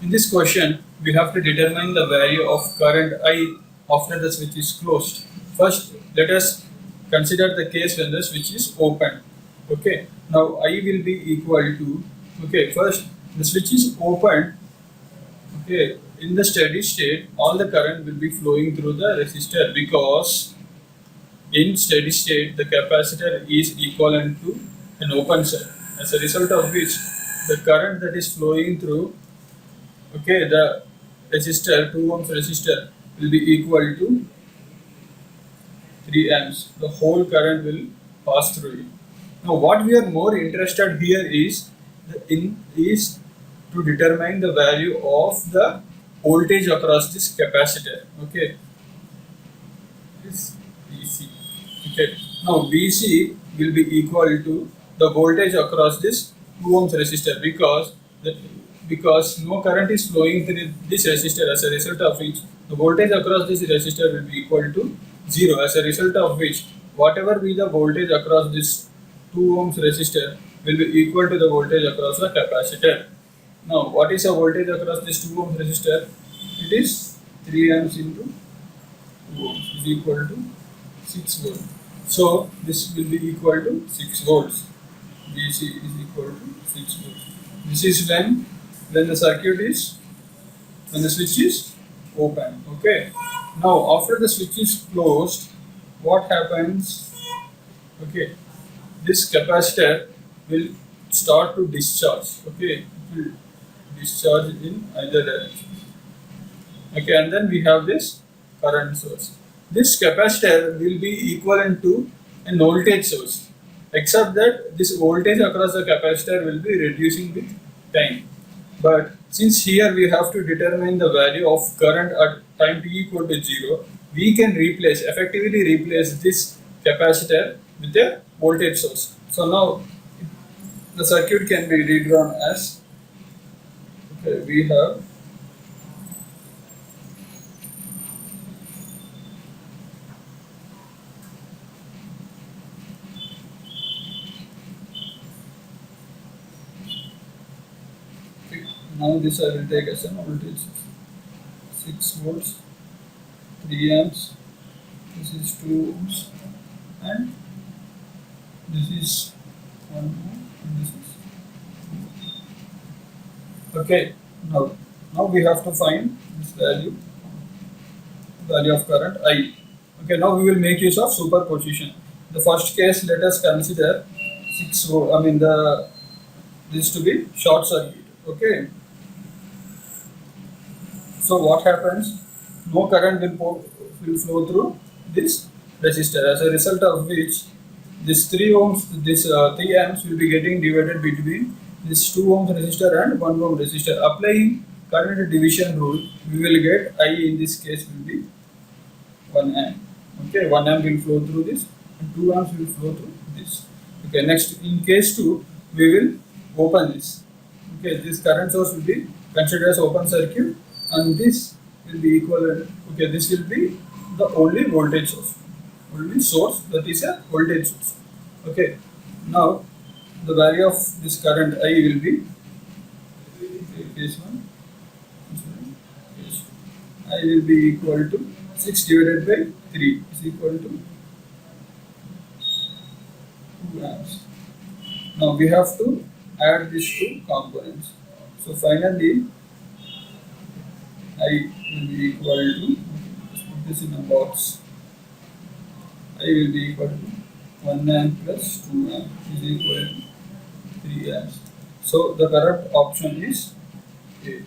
In this question, we have to determine the value of current I after the switch is closed. First, let us consider the case when the switch is open. Okay, now I will be equal to, okay, first the switch is open. Okay, in the steady state, all the current will be flowing through the resistor because in steady state the capacitor is equivalent to an open circuit. As a result of which, the current that is flowing through, okay, the resistor, 2 ohms resistor will be equal to 3 amps. The whole current will pass through it. Now, what we are more interested here is is to determine the value of the voltage across this capacitor. Okay, this VC. Okay, now VC will be equal to the voltage across this 2 ohms resistor because no current is flowing through this resistor, as a result of which the voltage across this resistor will be equal to 0, as a result of which whatever be the voltage across this 2 ohms resistor will be equal to the voltage across the capacitor. Now, what is the voltage across this 2 ohms resistor? It is 3 amps into 2 ohms is equal to 6 volts. So, this will be equal to 6 volts. DC is equal to 6 volts. This is when the circuit is, when the switch is open. Okay. Now, after the switch is closed, what happens? Okay, this capacitor will start to discharge. Okay, it will discharge in either direction. Okay, and then we have this current source. This capacitor will be equivalent to a voltage source, except that this voltage across the capacitor will be reducing with time. But since here we have to determine the value of current at time t equal to 0, we can effectively replace this capacitor with a voltage source. So now the circuit can be redrawn as, okay, we have now this I will take as an voltage 6 volts, 3 amps, this is 2 ohms, and this is 1 ohm, and this is okay. Now we have to find this value of current I. Okay, now we will make use of superposition. The first case, let us consider 6 volt. I mean this to be short circuit. Okay. So what happens? No current will flow through this resistor, as a result of which this 3 ohms, this 3 amps will be getting divided between this 2 ohms resistor and 1 ohm resistor. Applying current division rule, we will get I in this case will be 1 amp. Okay, 1 amp will flow through this and 2 amps will flow through this. Okay, next in case 2, we will open this. Okay, this current source will be considered as open circuit, and this will be equivalent. Okay, this will be the only voltage source, that is a voltage source. Okay, now the value of this current I will be, case 1, I will be equal to 6 divided by 3 is equal to 2 amps. Now we have to add these two components. So finally, I will be equal to, let's put this in a box, I will be equal to 1 amp plus 2 amp is equal to 3 amps. So the correct option is A.